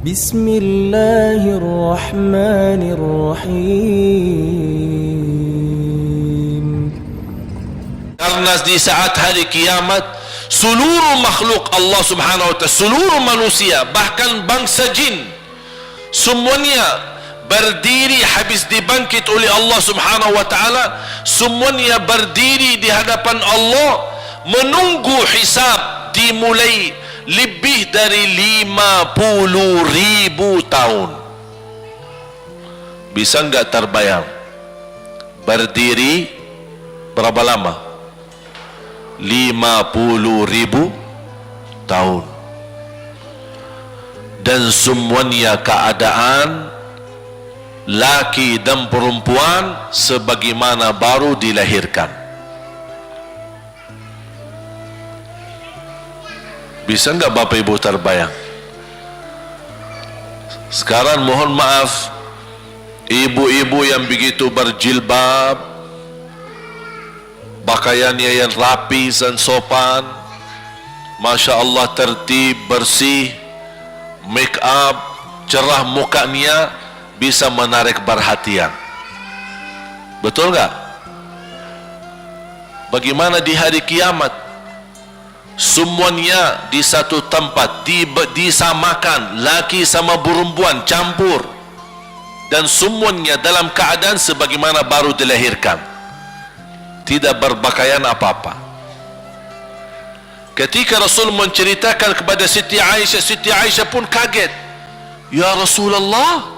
Bismillahirrahmanirrahim. Karena di saat hari kiamat seluruh makhluk Allah subhanahu wa ta'ala, seluruh manusia, bahkan bangsa jin, semuanya berdiri habis dibangkit oleh Allah subhanahu wa ta'ala. Semuanya berdiri di hadapan Allah menunggu hisab dimulai lebih dari 50.000 tahun. Bisa enggak terbayang berdiri berapa lama? 50.000 tahun. Dan semuanya keadaan laki dan perempuan sebagaimana baru dilahirkan. Bisa enggak Bapak Ibu terbayang? Sekarang mohon maaf, ibu-ibu yang begitu berjilbab, pakaiannya yang rapi dan sopan, Masya Allah, tertib, bersih, make up, cerah mukanya, bisa menarik perhatian. Betul enggak? Bagaimana di hari kiamat? Semuanya di satu tempat disamakan, laki sama perempuan campur, dan semuanya dalam keadaan sebagaimana baru dilahirkan, tidak berpakaian apa-apa. Ketika Rasul menceritakan kepada Siti Aisyah pun kaget. Ya Rasulullah,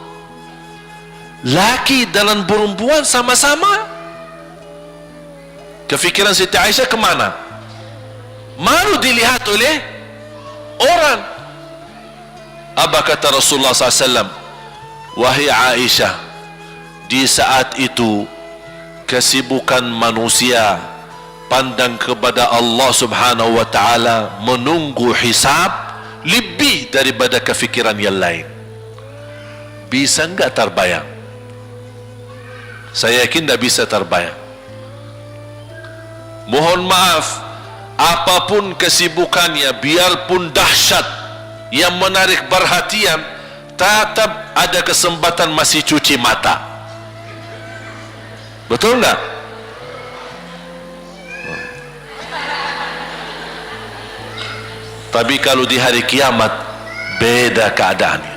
laki dan perempuan sama-sama. Kefikiran Siti Aisyah kemana? Malu dilihat oleh orang. Apa kata Rasulullah SAW? Wahai Aisyah, di saat itu kesibukan manusia pandang kepada Allah subhanahu wa ta'ala, menunggu hisab lebih daripada kefikiran yang lain. Bisa enggak terbayang? Saya yakin tidak bisa terbayang. Mohon maaf, apapun kesibukannya, biarpun dahsyat yang menarik perhatian, tetap ada kesempatan masih cuci mata. Betul enggak? Tapi kalau di hari kiamat beda keadaannya.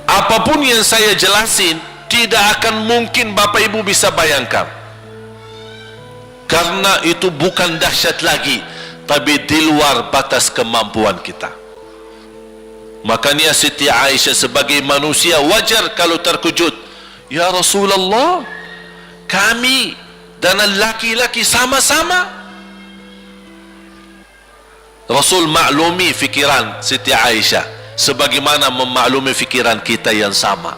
Apapun yang saya jelasin tidak akan mungkin Bapak Ibu bisa bayangkan, karena itu bukan dahsyat lagi, tapi di luar batas kemampuan kita. Makanya Siti Aisyah sebagai manusia wajar kalau terkejut. Ya Rasulullah, kami dan laki-laki sama-sama. Rasul maklumi fikiran Siti Aisyah sebagaimana memaklumi fikiran kita yang sama.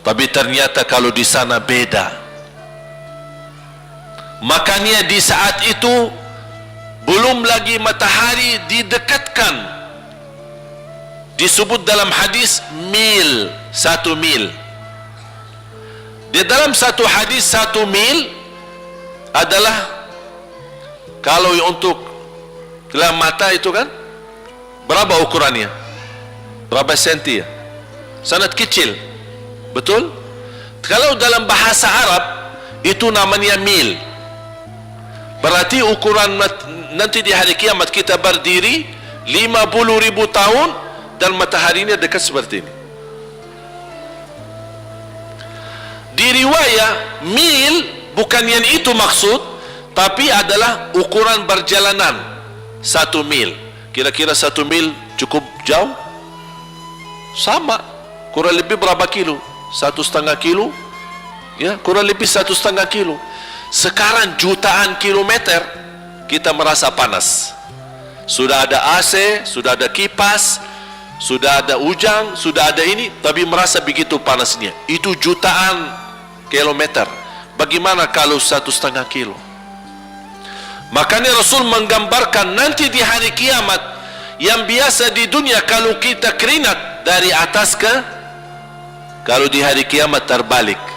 Tapi ternyata kalau di sana beda. Makanya di saat itu belum lagi matahari didekatkan. Disebut dalam hadis mil, 1 mil. Di dalam satu hadis 1 mil adalah, kalau untuk dalam mata itu kan berapa ukurannya? Berapa senti ya? Sangat kecil. Betul? Kalau dalam bahasa Arab itu namanya mil. Berarti ukuran nanti di hari kiamat kita berdiri 50.000 tahun dan mataharinya dekat seperti ini. Di riwayat mil bukan yang itu maksud, tapi adalah ukuran perjalanan 1 mil. Kira-kira 1 mil cukup jauh? Sama, kurang lebih berapa kilo? 1,5 kilo? Ya, kurang lebih 1,5 kilo. Sekarang jutaan kilometer kita merasa panas. Sudah ada AC, sudah ada kipas, sudah ada ujang, sudah ada ini, tapi merasa begitu panasnya. Itu jutaan kilometer. Bagaimana kalau 1,5 kilo? Makanya Rasul menggambarkan nanti di hari kiamat, yang biasa di dunia kalau kita keringat dari atas ke, kalau di hari kiamat terbalik,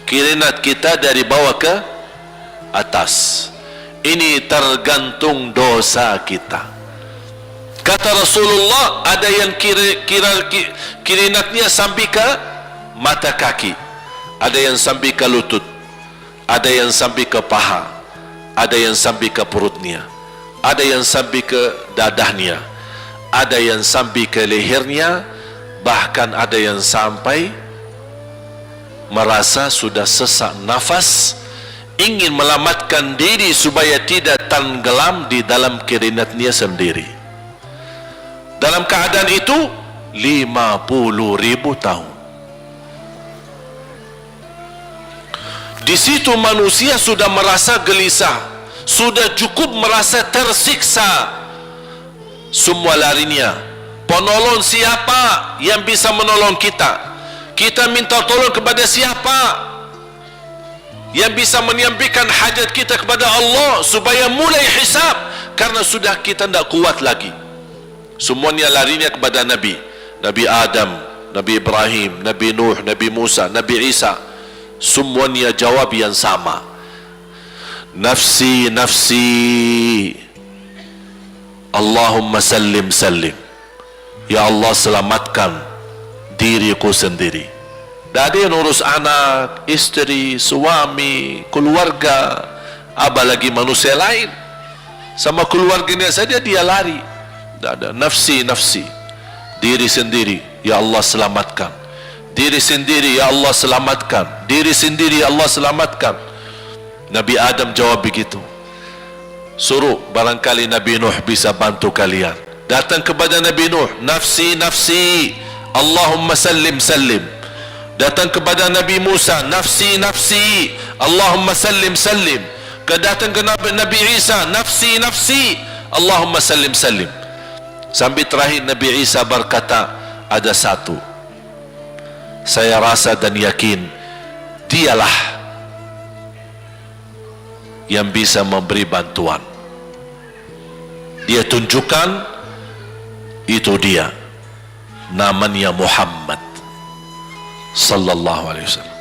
keringat kita dari bawah ke atas. Ini tergantung dosa kita. Kata Rasulullah, ada yang kirinatnya sampai ke mata kaki, ada yang sampai ke lutut, ada yang sampai ke paha, ada yang sampai ke perutnya, ada yang sampai ke dadahnya, ada yang sampai ke lehernya, bahkan ada yang sampai merasa sudah sesak nafas, ingin melamatkan diri supaya tidak tenggelam di dalam kirinatnya sendiri. Dalam keadaan itu 50.000 tahun. Di situ manusia sudah merasa gelisah, sudah cukup merasa tersiksa. Semua larinya, penolong siapa yang bisa menolong kita? Kita minta tolong kepada siapa yang bisa menyampaikan hajat kita kepada Allah supaya mulai hisab? Karena sudah kita tidak kuat lagi. Semuanya larinya kepada Nabi Adam, Nabi Ibrahim, Nabi Nuh, Nabi Musa, Nabi Isa. Semuanya jawab yang sama, nafsi, nafsi, Allahumma sallim, sallim. Ya Allah, selamatkan diriku sendiri. Tak ada yang urus anak, istri, suami, keluarga, apalagi manusia lain. Sama keluarganya saja dia lari. Tak ada. Nafsi, nafsi, diri sendiri, ya Allah selamatkan. Diri sendiri, ya Allah selamatkan. Diri sendiri, ya Allah selamatkan. Nabi Adam jawab begitu. Suruh, barangkali Nabi Nuh bisa bantu kalian. Datang kepada Nabi Nuh, nafsi, nafsi, Allahumma sallim, sallim. Datang kepada Nabi Musa, nafsi, nafsi, Allahumma sallim, sallim. Datang ke Nabi Isa, nafsi, nafsi, Allahumma sallim, sallim. Sampai terakhir Nabi Isa berkata, ada satu, saya rasa dan yakin dialah yang bisa memberi bantuan. Dia tunjukkan, itu dia, namanya Muhammad sallallahu alaihi wasallam.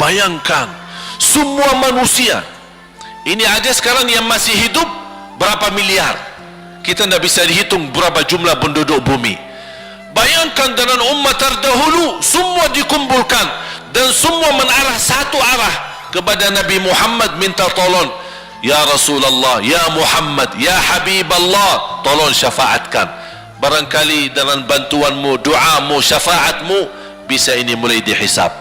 Bayangkan semua manusia ini aja sekarang yang masih hidup berapa miliar? Kita tidak bisa dihitung berapa jumlah penduduk bumi. Bayangkan dengan umat terdahulu semua dikumpulkan dan semua menarah satu arah kepada Nabi Muhammad, minta tolong, ya Rasulullah, ya Muhammad, ya Habib Allah, tolong syafaatkan. Barangkali dengan bantuanmu, doamu, syafaatmu, bisa ini mulai dihisab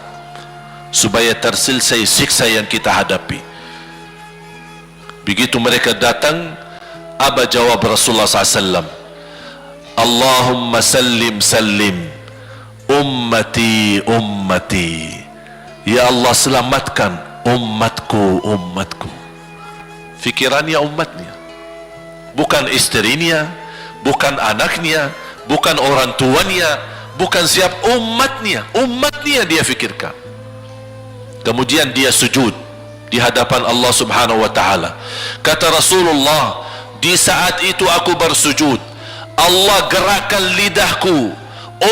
supaya terselesai siksa yang kita hadapi. Begitu mereka datang, apa jawab Rasulullah SAW? Allahumma sallim, sallim, ummati, ummati. Ya Allah, selamatkan umatku, umatku. Fikirannya umatnya, bukan istrinya, bukan anaknya, bukan orang tuanya, bukan siap, umatnya. Umatnya dia fikirkan. Kemudian dia sujud di hadapan Allah Subhanahu wa ta'ala. Kata Rasulullah, di saat itu aku bersujud, Allah gerakkan lidahku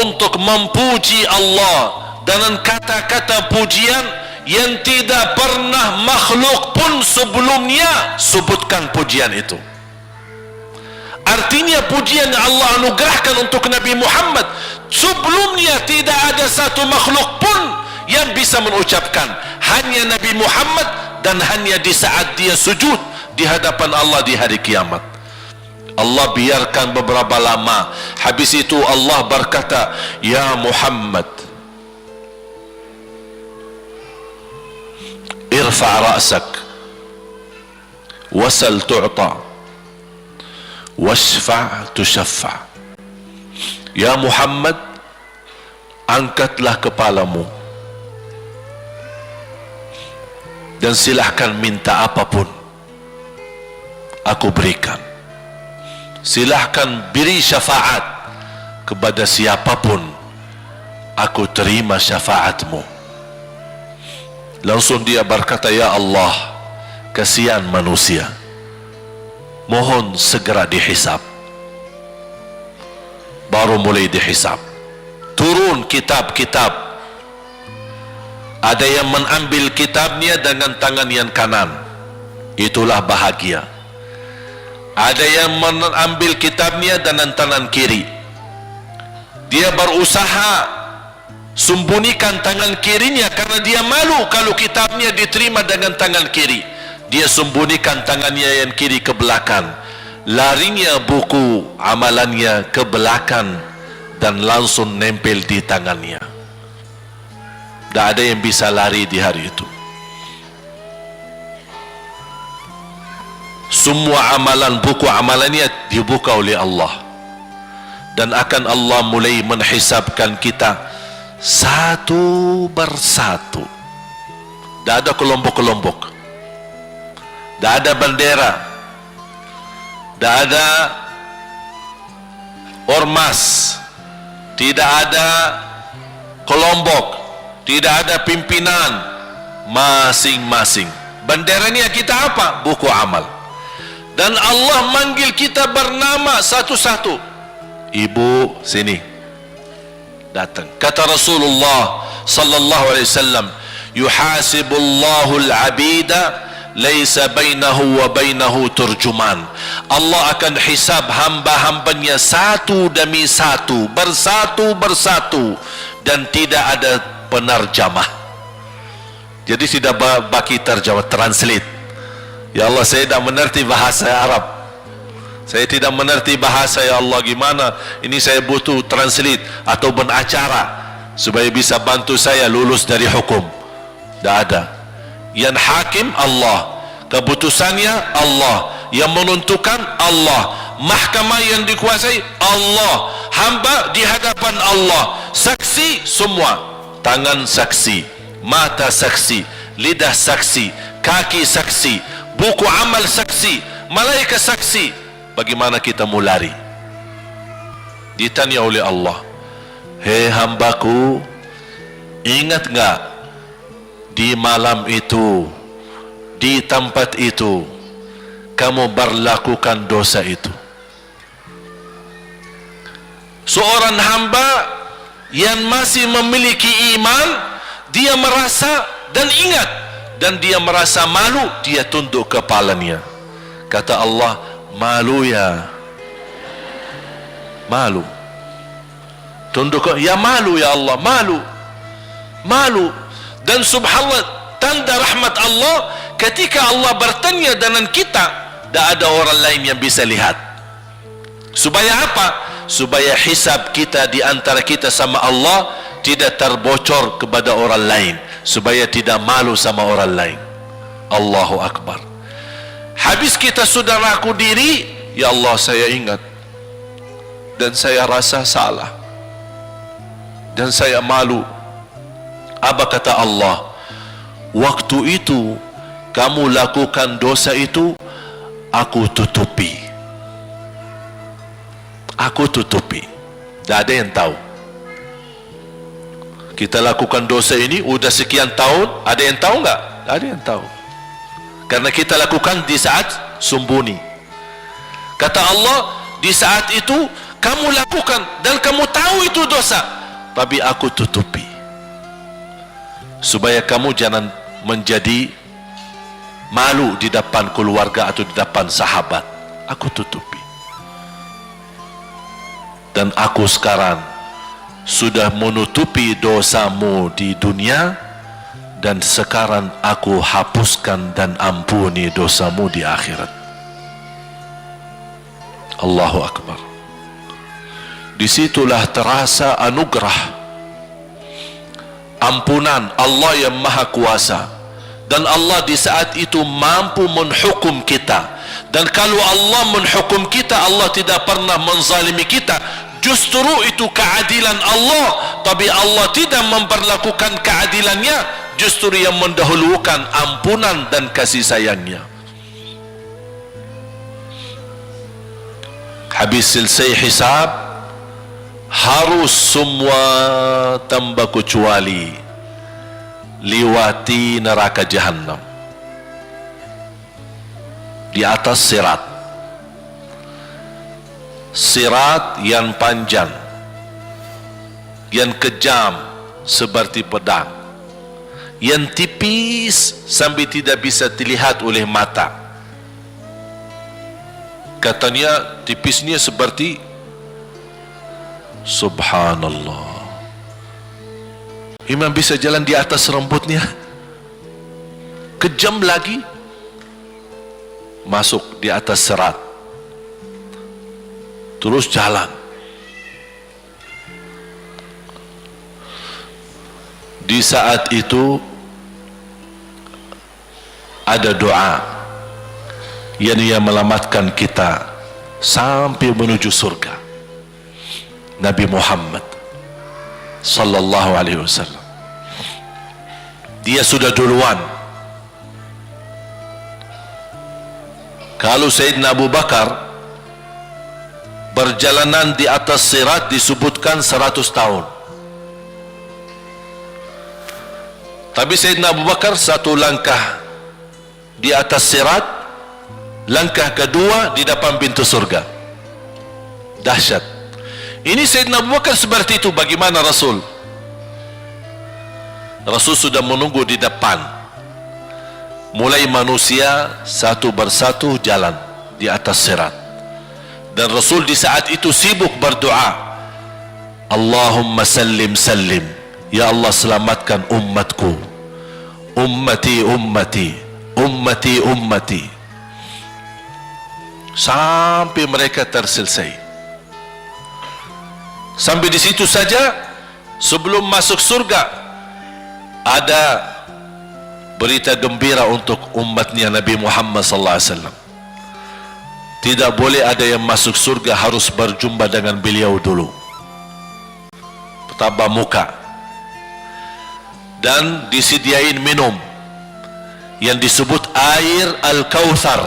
untuk memuji Allah dengan kata-kata pujian yang tidak pernah makhluk pun sebelumnya sebutkan pujian itu. Artinya pujian yang Allah anugerahkan untuk Nabi Muhammad sebelumnya tidak ada satu makhluk pun yang bisa mengucapkan, hanya Nabi Muhammad, dan hanya di saat dia sujud di hadapan Allah di hari kiamat. Allah biarkan beberapa lama, habis itu Allah berkata, ya Muhammad, irfa' ra'sak wasal tu'ta washfa' tushaffa'. Ya Muhammad, angkatlah kepalamu dan silahkan minta apapun, aku berikan. Silahkan beri syafaat kepada siapapun, aku terima syafaatmu. Langsung dia berkata, ya Allah, kasihan manusia, mohon segera dihisab. Baru mulai dihisab, turun kitab-kitab. Ada yang mengambil kitabnya dengan tangan yang kanan, itulah bahagia. Ada yang mengambil kitabnya dengan tangan kiri. Dia berusaha sembunyikan tangan kirinya karena dia malu kalau kitabnya diterima dengan tangan kiri. Dia sembunyikan tangannya yang kiri ke belakang. Larinya buku amalannya ke belakang dan langsung nempel di tangannya. Tak ada yang bisa lari di hari itu. Semua amalan, buku amalannya dibuka oleh Allah, dan akan Allah mulai menghisabkan kita satu persatu. Tak ada kelompok-kelompok, tak ada bendera, tak ada ormas, tidak ada kelompok, tidak ada pimpinan. Masing-masing benderanya kita apa? Buku amal. Dan Allah manggil kita bernama satu-satu. Ibu, sini, datang. Kata Rasulullah sallallahu alaihi wasallam, yuhasibullahu al-abida laisa bainahu wa bainahu turjuman. Allah akan hisab hamba-hambanya satu demi satu, bersatu-bersatu, dan tidak ada penerjemah. Jadi tidak bagi terjemah, translate. Ya Allah, saya tidak mengerti bahasa Arab, saya tidak mengerti bahasa, ya Allah, gimana ini, saya butuh translate atau acara supaya bisa bantu saya lulus dari hukum. Tidak ada. Yang hakim Allah, keputusannya Allah, yang menentukan Allah, mahkamah yang dikuasai Allah, hamba di hadapan Allah, saksi semua, tangan saksi, mata saksi, lidah saksi, kaki saksi, buku amal saksi, malaikat saksi. Bagaimana kita mau lari? Ditanya oleh Allah, hei hambaku, ingat enggak di malam itu, di tempat itu, kamu berlakukan dosa itu? Seorang hamba yang masih memiliki iman, dia merasa dan ingat, dan dia merasa malu, dia tunduk kepalanya. Kata Allah, malu ya, malu. Tunduk, ya malu ya Allah, malu, malu. Dan subhanallah, tanda rahmat Allah, ketika Allah bertanya dengan kita, tak ada orang lain yang bisa lihat. Supaya apa? Supaya hisab kita di antara kita sama Allah tidak terbocor kepada orang lain, supaya tidak malu sama orang lain. Allahu Akbar. Habis kita sudah raku diri, ya Allah, saya ingat dan saya rasa salah dan saya malu. Apa kata Allah? Waktu itu kamu lakukan dosa itu, aku tutupi, aku tutupi. Tak ada yang tahu. Kita lakukan dosa ini udah sekian tahun, ada yang tahu enggak? Tak ada yang tahu. Karena kita lakukan di saat sembunyi. Kata Allah, di saat itu kamu lakukan dan kamu tahu itu dosa, tapi aku tutupi supaya kamu jangan menjadi malu di depan keluarga atau di depan sahabat. Aku tutupi. Dan aku sekarang sudah menutupi dosamu di dunia, dan sekarang aku hapuskan dan ampuni dosamu di akhirat. Allahu Akbar. Disitulah terasa anugerah, ampunan Allah yang maha kuasa. Dan Allah di saat itu mampu menghukum kita. Dan kalau Allah menghukum kita, Allah tidak pernah menzalimi kita. Justru itu keadilan Allah, tapi Allah tidak memperlakukan keadilannya, justru yang mendahulukan ampunan dan kasih sayangnya. Habis selesai hisab, harus semua tanpa kecuali liwati neraka Jahannam di atas sirat. Sirat yang panjang, yang kejam seperti pedang, yang tipis sampai tidak bisa dilihat oleh mata. katanya tipisnya seperti, subhanallah, imam bisa jalan di atas rambutnya. Kejam lagi masuk di atas serat, terus jalan. Di saat itu ada doa yang menyelamatkan kita sampai menuju surga. Nabi Muhammad sallallahu alaihi wasallam, dia sudah duluan. Kalau Sayyidina Abu Bakar perjalanan di atas sirat disebutkan 100 tahun, tapi Sayyidina Abu Bakar satu langkah di atas sirat, langkah kedua di depan pintu surga. Dahsyat. Ini Sayyidina Abu Bakar seperti itu. Bagaimana Rasul? Rasul sudah menunggu di depan. Mulai manusia satu persatu jalan di atas sirat, dan Rasul di saat itu sibuk berdoa, Allahumma sallim sallim, ya Allah selamatkan umatku, ummati ummati ummati ummati, sampai mereka terselesai. Sampai di situ saja. Sebelum masuk surga ada berita gembira untuk umatnya Nabi Muhammad sallallahu alaihi wasallam. Tidak boleh ada yang masuk surga harus berjumpa dengan beliau dulu, tatap muka, dan disediain minum yang disebut air Al-Kautsar,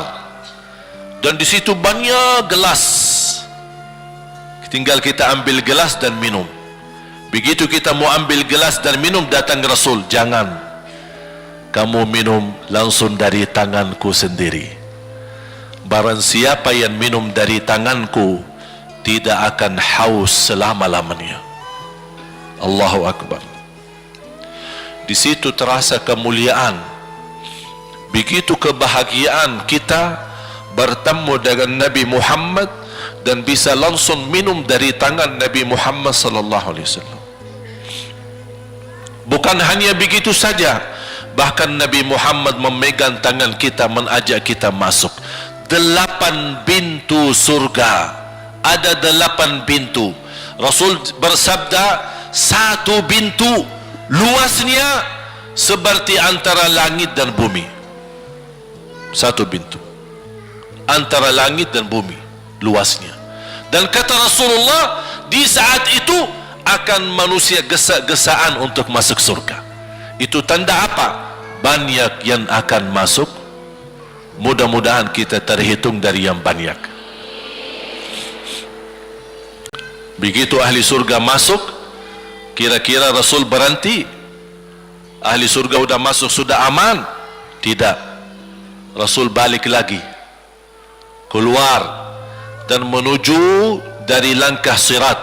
dan di situ banyak gelas. Tinggal kita ambil gelas dan minum. Begitu kita mau ambil gelas dan minum, datang Rasul, jangan kamu minum langsung dari tanganku sendiri. Barang siapa yang minum dari tanganku tidak akan haus selama-lamanya. Allahu Akbar. Di situ terasa kemuliaan. Begitu kebahagiaan kita bertemu dengan Nabi Muhammad dan bisa langsung minum dari tangan Nabi Muhammad sallallahu alaihi wasallam. Bukan hanya begitu saja, bahkan Nabi Muhammad memegang tangan kita, mengajak kita masuk 8 pintu surga. Ada 8 pintu. Rasul bersabda, satu pintu luasnya seperti antara langit dan bumi. Satu pintu antara langit dan bumi luasnya. Dan kata Rasulullah, di saat itu akan manusia gesa-gesaan untuk masuk surga. Itu tanda apa? Banyak yang akan masuk. Mudah-mudahan kita terhitung dari yang banyak. Begitu ahli surga masuk, kira-kira Rasul berhenti? Ahli surga sudah masuk, sudah aman? Tidak. Rasul balik lagi, keluar dan menuju dari langkah sirat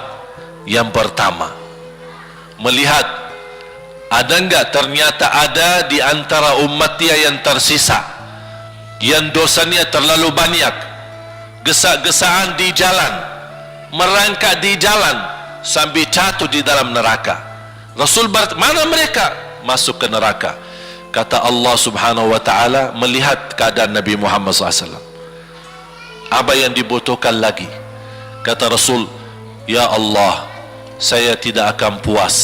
yang pertama, melihat ada enggak ternyata ada di antara umatnya yang tersisa, yang dosanya terlalu banyak, gesak-gesaan di jalan, merangkak di jalan sampai jatuh di dalam neraka. Rasul mana mereka? Masuk ke neraka. Kata Allah subhanahu wa ta'ala, melihat keadaan Nabi Muhammad SAW, apa yang dibutuhkan lagi? Kata Rasul, ya Allah, saya tidak akan puas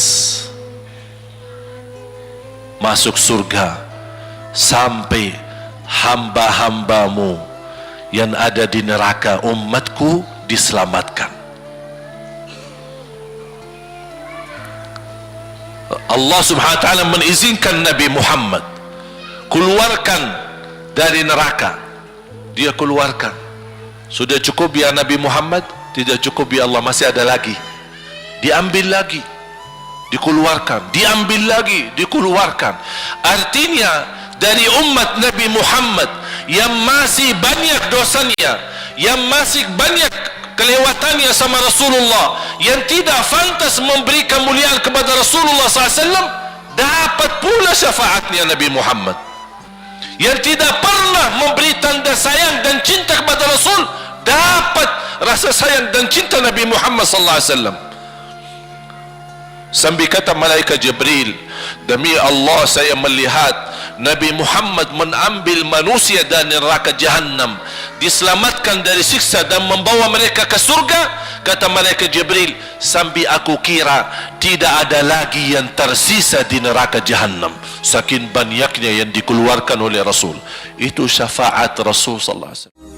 masuk surga sampai hamba-hambamu yang ada di neraka, umatku, diselamatkan. Allah subhanahu wa ta'ala mengizinkan Nabi Muhammad keluarkan dari neraka. Dia keluarkan. Sudah cukup ya Nabi Muhammad? Tidak cukup ya Allah, masih ada lagi. Diambil lagi, dikeluarkan, diambil lagi, dikeluarkan. Artinya dari umat Nabi Muhammad yang masih banyak dosanya, yang masih banyak kelewatannya sama Rasulullah, yang tidak pantas memberi kemuliaan kepada Rasulullah SAW, dapat pula syafaatnya Nabi Muhammad. Yang tidak pernah memberi tanda sayang dan cinta kepada Rasul, dapat rasa sayang dan cinta Nabi Muhammad sallallahu alaihi wasallam. Sambil kata malaikat Jibril, demi Allah saya melihat Nabi Muhammad mengambil manusia dari neraka Jahannam, diselamatkan dari siksa dan membawa mereka ke surga. Kata malaikat Jibril, sambil aku kira tidak ada lagi yang tersisa di neraka Jahannam, saking banyaknya yang dikeluarkan oleh Rasul. Itu syafaat Rasul sallallahu alaihi wasallam.